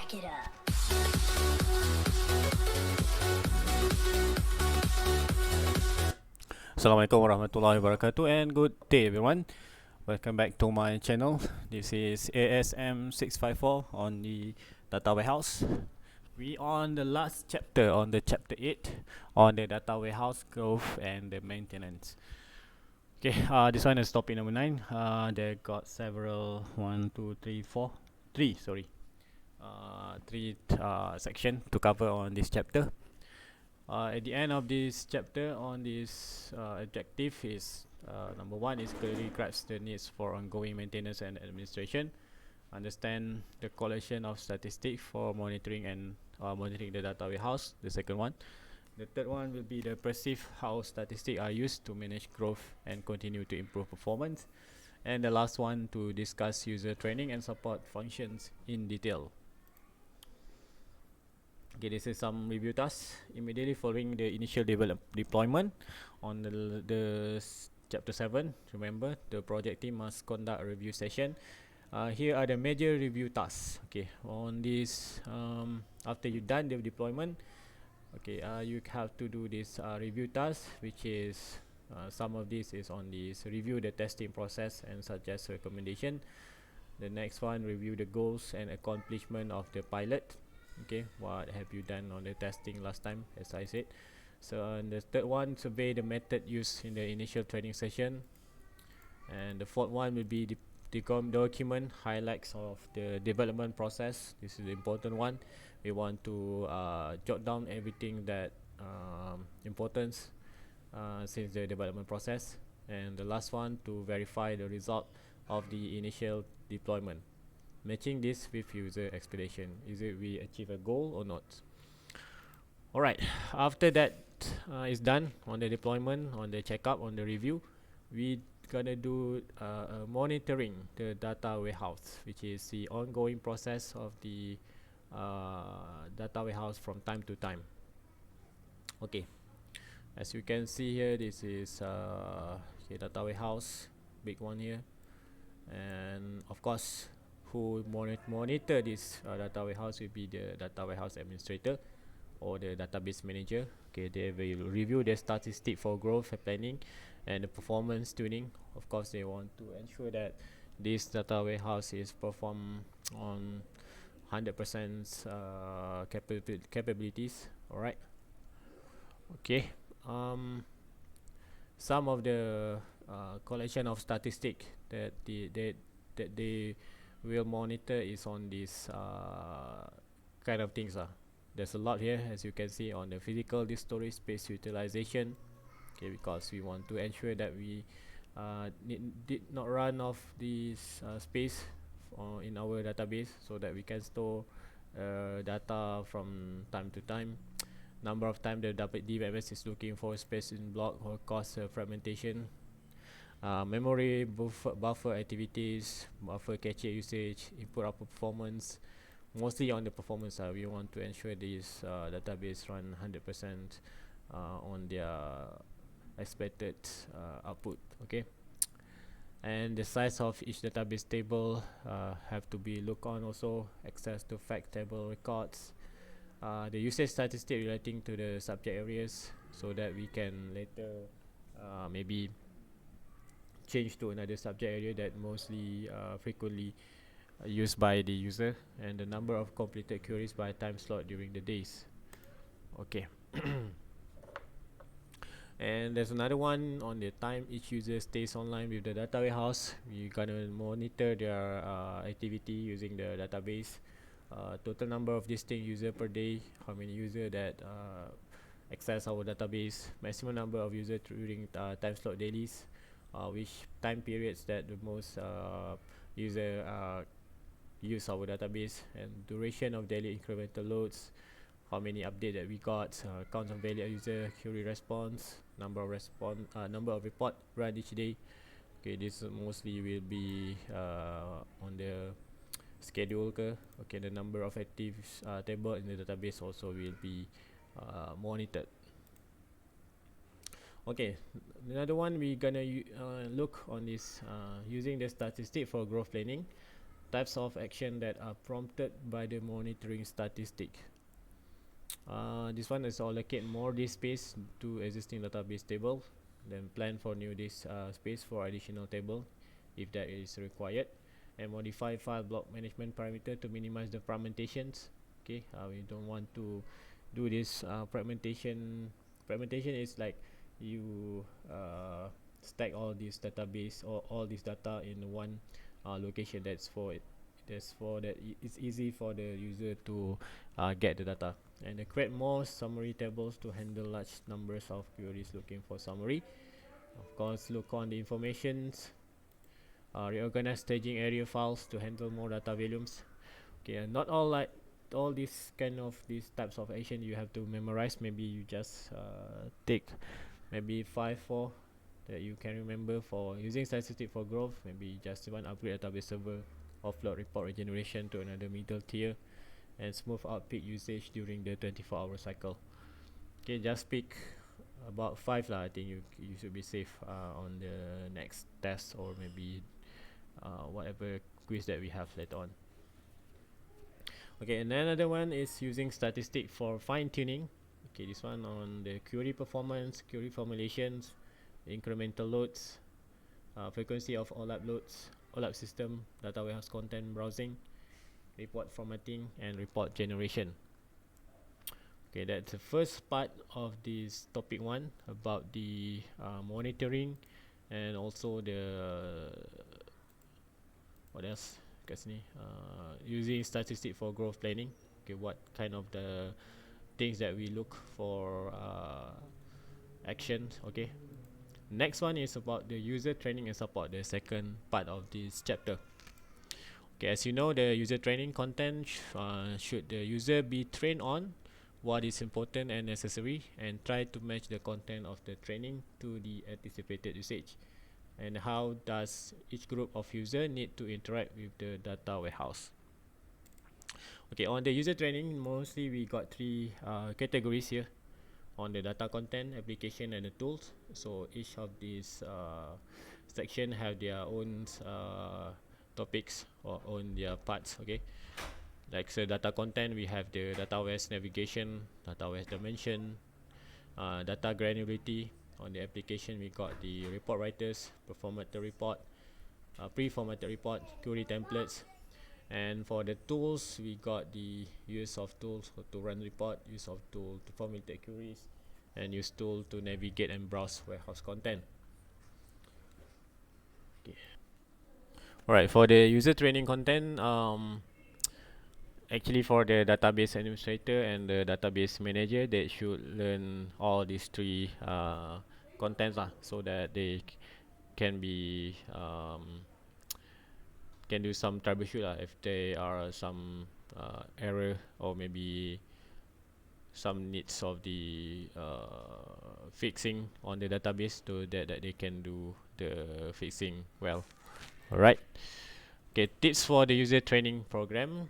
Back it up. Assalamualaikum warahmatullahi wabarakatuh and good day everyone. Welcome back to my channel. This is ASM654 on the data warehouse. We on the last chapter, on the chapter 8 on the data warehouse growth and the maintenance. Okay, this one is topic number 9. They got several 3 section to cover on this chapter. At the end of this chapter on this objective is number 1 is clearly grasp the needs for ongoing maintenance and administration, understand the collection of statistics for monitoring and monitoring the data warehouse. The second one. The third one will be the perceive how statistics are used to manage growth and continue to improve performance. And the last one to discuss user training and support functions in detail. Okay, this is some review tasks. Immediately following the initial deployment on the chapter 7, remember the project team must conduct a review session. Here are the major review tasks. Okay, on this after you done the deployment, okay, you have to do this review task, which is some of this is on this review the testing process and suggest recommendation. The next one, review the goals and accomplishment of the pilot. Okay, what have you done on the testing last time, as I said. So the third one, survey the method used in the initial training session. And the fourth one will be the document highlights of the development process. This is the important one. We want to jot down everything that importance since the development process. And the last one, to verify the result of the initial deployment, matching this with user expectation. Is it we achieve a goal or not? Alright, after that is done on the deployment, on the checkup, on the review, we gonna do monitoring the data warehouse, which is the ongoing process of the data warehouse from time to time. Okay, as you can see here, this is okay, data warehouse, big one here, and of course who monitor this data warehouse will be the data warehouse administrator or the database manager. Okay, they will review the statistic for growth planning and the performance tuning. Of course, they want to ensure that this data warehouse is perform on 100% capabilities. All right. Okay. Some of the collection of statistic that they will monitor is on this kind of things. There's a lot here, as you can see, on the physical disk storage space utilization. Okay, because we want to ensure that we did not run off this space in our database, so that we can store data from time to time. Number of time the DBMS is looking for space in block or cause fragmentation. Memory buffer activities, buffer cache usage, input output performance. Mostly on the performance, we want to ensure this database run 100% on their expected output. Okay, and the size of each database table have to be looked on. Also, access to fact table records, the usage statistic relating to the subject areas, so that we can later maybe change to another subject area that mostly frequently used by the user, and the number of completed queries by time slot during the days. Okay. And there's another one on the time each user stays online with the data warehouse. We're gonna monitor their activity using the database. Total number of distinct user per day, how many user that access our database, maximum number of user during time slot dailies, which time periods that the most user use our database, and duration of daily incremental loads, how many update that we got, count of valid user, query response, number of report run each day. Okay, this mostly will be on the schedule ke. Okay, the number of active table in the database also will be monitored. Okay, another one we gonna look on this using the statistic for growth planning. types of action that are prompted by the monitoring statistic. This one is allocate more disk space to existing database table, then plan for new disk space for additional table if that is required, and modify file block management parameter to minimize the fragmentations. Okay, we don't want to do this fragmentation. Fragmentation is like you stack all this database or all this data in one location. That's for it. That's for that. It's easy for the user to get the data, and create more summary tables to handle large numbers of queries looking for summary. Of course, look on the informations. Reorganize staging area files to handle more data volumes. Okay, not all like all these kind of these types of action you have to memorize. Maybe you just take maybe 5 4 that you can remember for using statistic for growth. Maybe just one upgrade database server, offload report regeneration to another middle tier, and smooth out peak usage during the 24-hour cycle. Okay, just pick about 5 lah. I think you should be safe on the next test, or maybe whatever quiz that we have later on. Okay, and another one is using statistic for fine tuning. Okay, this one on the query performance, query formulations, incremental loads, frequency of OLAP loads, OLAP system, data warehouse content browsing, report formatting, and report generation. Okay, that's the first part of this topic 1 about the monitoring, and also the what else kat sini, using statistic for growth planning. Okay, what kind of the things that we look for actions. Okay, next one is about the user training and support, the second part of this chapter. Okay, as you know, the user training content should the user be trained on what is important and necessary, and try to match the content of the training to the anticipated usage, and how does each group of user need to interact with the data warehouse. Okay, on the user training, mostly we got 3 categories here on the data content, application, and the tools. So each of these section have their own topics or own their parts. Okay, like so data content, we have the data warehouse navigation, data warehouse dimension, data granularity. On the application, we got the report writers, performative report, pre-formatted report, query templates. And for the tools, we got the use of tools to run report, use of tool to formulate queries, and use tool to navigate and browse warehouse content. Okay. Alright, for the user training content, actually for the database administrator and the database manager, they should learn all these 3 contents lah, so that they can be can do some troubleshoot lah if there are some error, or maybe some needs of the fixing on the database, to that they can do the fixing well. Alright. Okay, tips for the user training program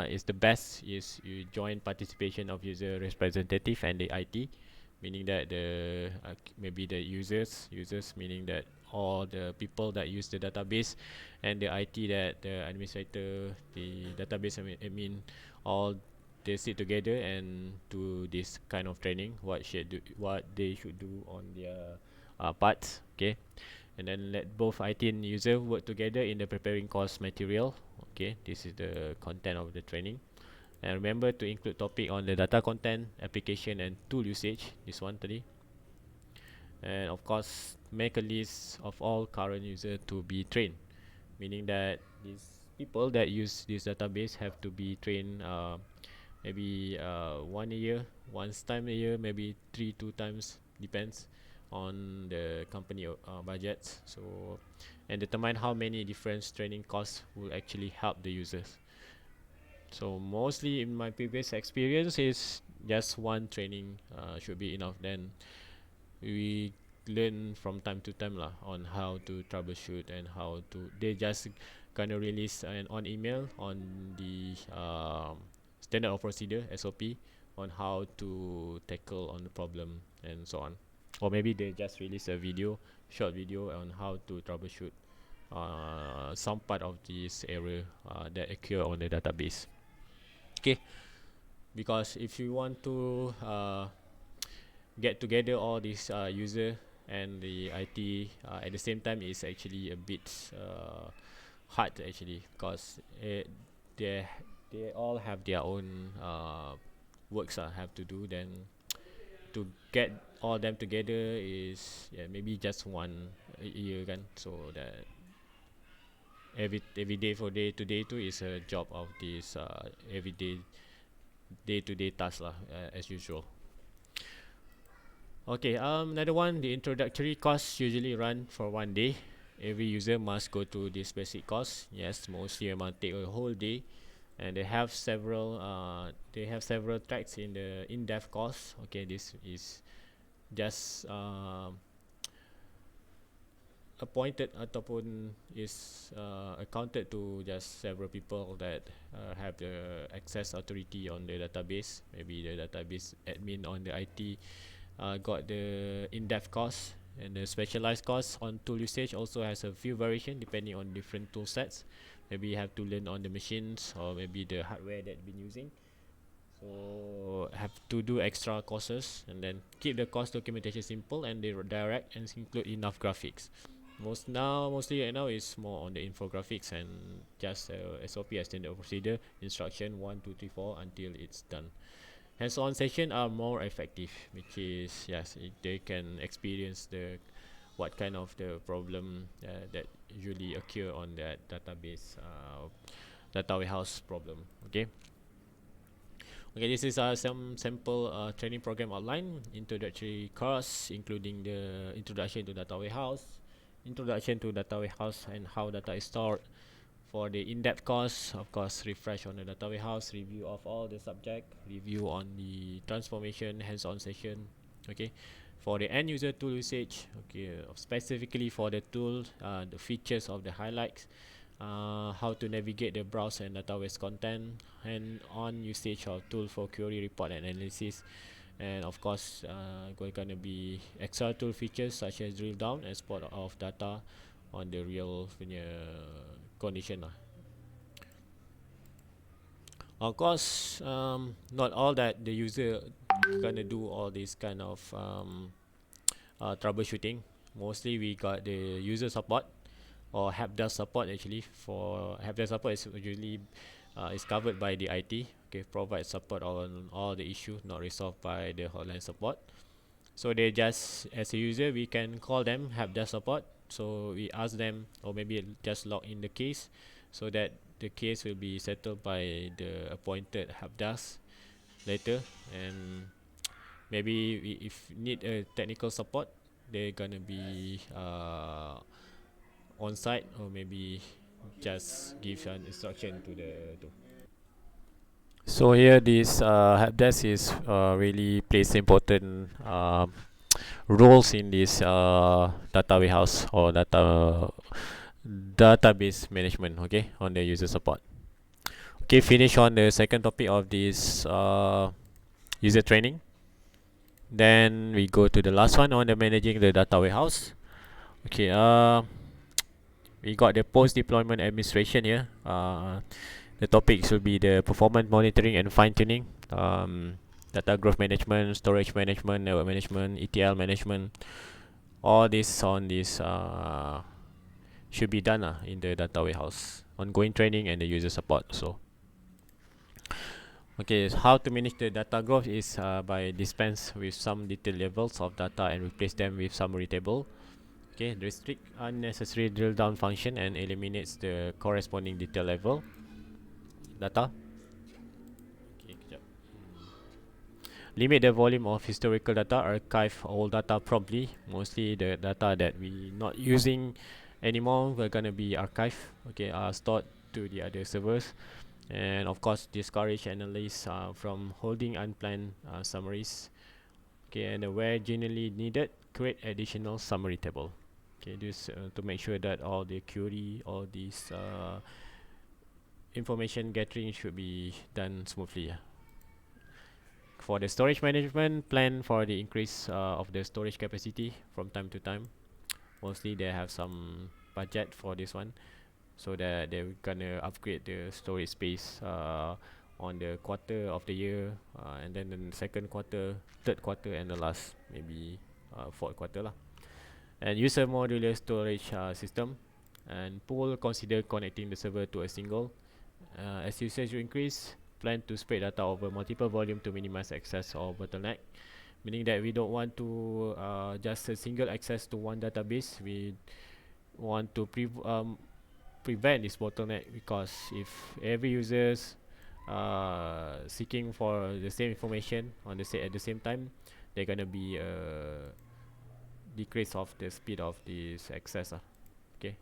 is the best is you join participation of user representative and the IT, meaning that the maybe the users meaning that all the people that use the database, and the IT, that the administrator, the database admin, all they sit together and do this kind of training, what they should do on their parts. Okay, and then let both IT and user work together in the preparing course material. Okay, this is the content of the training. And remember to include topic on the data content, application, and tool usage, this one today. And of course, make a list of all current users to be trained, meaning that these people that use this database have to be trained maybe one a year, once time a year, maybe 2 times, depends on the company budgets. So, and determine how many different training courses will actually help the users. So mostly in my previous experience is just one training should be enough. Then we learn from time to time lah on how to troubleshoot, and how to, they just kind of release an on email on the standard of procedure SOP on how to tackle on the problem and so on. Or maybe they just release a video, short video on how to troubleshoot some part of this error that occur on the database. Okay, because if you want to get together all these user and the IT at the same time, is actually a bit hard actually, because they they all have their own works have to do. Then to get all them together is, yeah, maybe just one year kan. So that every day for day to day too is a job of this everyday day to day task lah, as usual. Okay, another one, the introductory course usually run for 1 day. Every user must go to this basic course. Yes, mostly amount take a whole day, and they have several tracks in the in-depth course. Okay, this is just appointed ataupun is accounted to just several people that have the access authority on the database. Maybe the database admin on the IT got the in-depth course, and the specialized course on tool usage also has a few variation depending on different tool sets. Maybe you have to learn on the machines, or maybe the hardware that you've been using. So have to do extra courses, and then keep the course documentation simple and they direct, and include enough graphics. Mostly right now is more on the infographics and just SOP as standard procedure, instruction 1 2 3 4 until it's done. Hands-on session are more effective, which is, yes, they can experience the what kind of the problem that usually occur on that database data warehouse problem. Okay. Okay, this is some sample training program outline. Introductory course, including the introduction to data warehouse, introduction to data warehouse and how data is stored. For the in-depth course, of course, refresh on the data warehouse, review of all the subject, review on the transformation, hands-on session. Okay, for the end user tool usage, okay, specifically for the tool, the features of the highlights, how to navigate the browse and database content, and on usage of tool for query report and analysis. And of course, gonna be extra tool features such as drill down, export of data on the real punya condition lah. Of course, not all that the user gonna do all this kind of troubleshooting. Mostly we got the user support or help desk support. Actually, for help desk support is usually is covered by the IT. Okay, provide support on all the issues not resolved by the hotline support. So they just, as a user, we can call them, help desk support. So we ask them, or maybe just log in the case, so that the case will be settled by the appointed help desk later. And maybe if need a technical support, they're gonna be on site, or maybe just give an instruction to the to. So here this help desk is really plays important roles in this data warehouse or database management. Okay, on the user support. Okay, finish on the second topic of this user training. Then we go to the last one on the managing the data warehouse. Okay, we got the post deployment administration here. The topics will be the performance monitoring and fine tuning, data growth management, storage management, network management, ETL management. All this on this should be done in the data warehouse. Ongoing training and the user support. So, okay, so how to manage the data growth is by dispense with some detailed levels of data and replace them with summary table. Okay, restrict unnecessary drill down function and eliminates the corresponding detail level data. Okay, kejap. Limit the volume of historical data, archive all data promptly. Mostly the data that we not using anymore, we're gonna be archived. Okay, stored to the other servers. And of course, discourage analysts from holding unplanned summaries. Okay, and where generally needed, create additional summary table. Okay, this to make sure that all the query, all these information gathering should be done smoothly. For the storage management, plan for the increase of the storage capacity from time to time. Mostly they have some budget for this one, so that they're gonna upgrade the storage space on the quarter of the year, and then the second quarter, third quarter, and the last maybe fourth quarter lah. And use a modular storage system, and pool consider connecting the server to a single. As usage increase, plan to spread data over multiple volume to minimize access or bottleneck, meaning that we don't want to just a single access to one database. We want to prevent this bottleneck, because if every users seeking for the same information on the at the same time, they're gonna be a decrease of the speed of this access. Okay.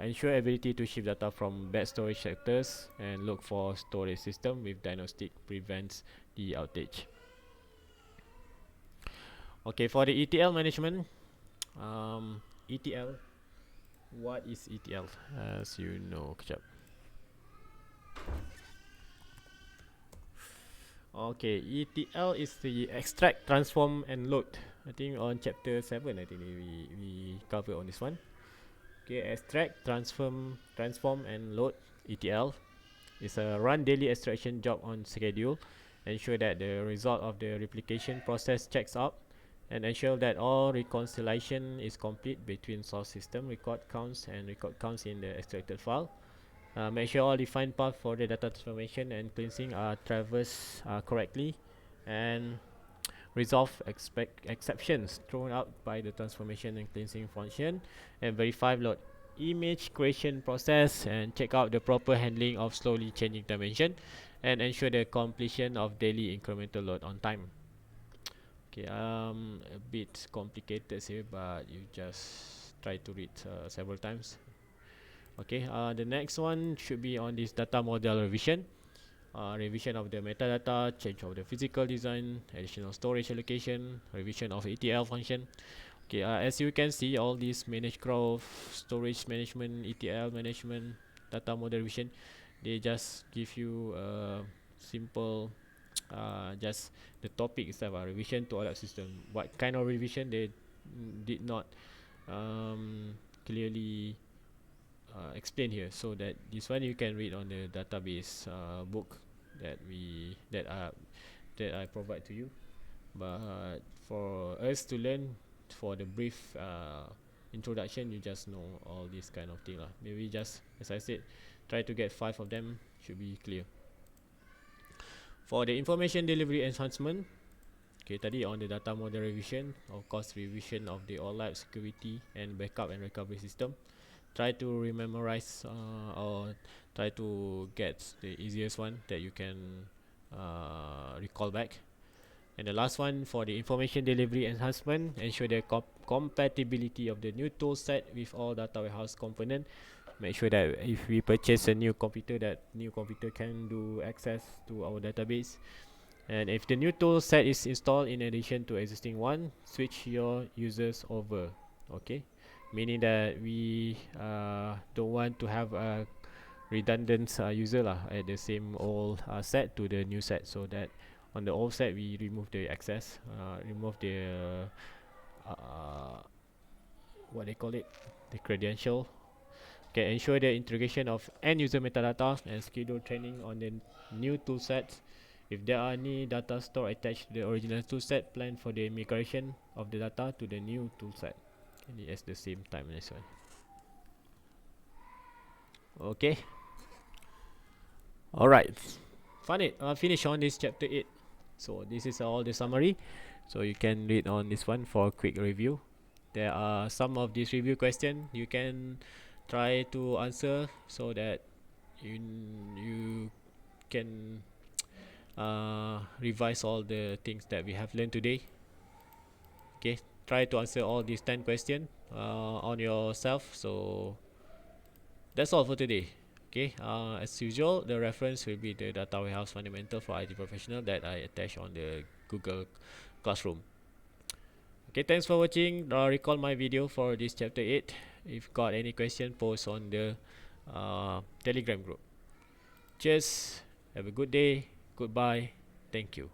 Ensure ability to shift data from bad storage sectors, and look for storage system with diagnostic prevents the outage. Okay, for the ETL management, ETL, what is ETL? As you know, kejap. Okay, ETL is the extract, transform, and load. I think on chapter 7, I think we cover on this one. Okay, extract, transform, and load. ETL is a run daily extraction job on schedule. Ensure that the result of the replication process checks out, and ensure that all reconciliation is complete between source system record counts and record counts in the extracted file. Make sure all defined paths for the data transformation and cleansing are traversed correctly, and resolve exceptions thrown out by the transformation and cleansing function, and verify load image creation process, and check out the proper handling of slowly changing dimension, and ensure the completion of daily incremental load on time. Okay, a bit complicated here, but you just try to read several times. Okay, the next one should be on this data model revision. Revision of the metadata, change of the physical design, additional storage allocation, revision of ETL function. Okay, as you can see, all these manage growth, storage management, ETL management, data model revision, they just give you simple just the topic itself, revision to all that system. What kind of revision they did not clearly explain here, so that this one you can read on the database book that I provide to you. But for us to learn, for the brief introduction, you just know all this kind of thing lah. Maybe just, as I said, try to get 5 of them, should be clear. For the information delivery enhancement, okay, tadi on the data model revision, of course revision of the OLAP security and backup and recovery system. Try to rememorize or try to get the easiest one that you can recall back. And the last one, for the information delivery enhancement, ensure the compatibility of the new tool set with all data warehouse component. Make sure that if we purchase a new computer, that new computer can do access to our database. And if the new tool set is installed in addition to existing one, switch your users over. Okay, meaning that we don't want to have a redundant user lah at the same old set to the new set, so that on the old set we remove the access, remove the what they call it, the credential. Okay, ensure the integration of end user metadata and schedule training on the new tool sets. If there are any data store attached to the original tool set, plan for the migration of the data to the new tool set, and at the same time as well. Okay. Alright. Finish on this chapter 8. So this is all the summary. So you can read on this one for a quick review. There are some of these review questions you can try to answer, so that you can revise all the things that we have learned today. Okay, try to answer all these 10 questions on yourself. So that's all for today. Okay, as usual, the reference will be the Data Warehouse Fundamental for IT Professional that I attach on the Google Classroom. Okay, thanks for watching. Recall my video for this chapter 8. If got any question, post on the Telegram group. Cheers, have a good day, goodbye, thank you.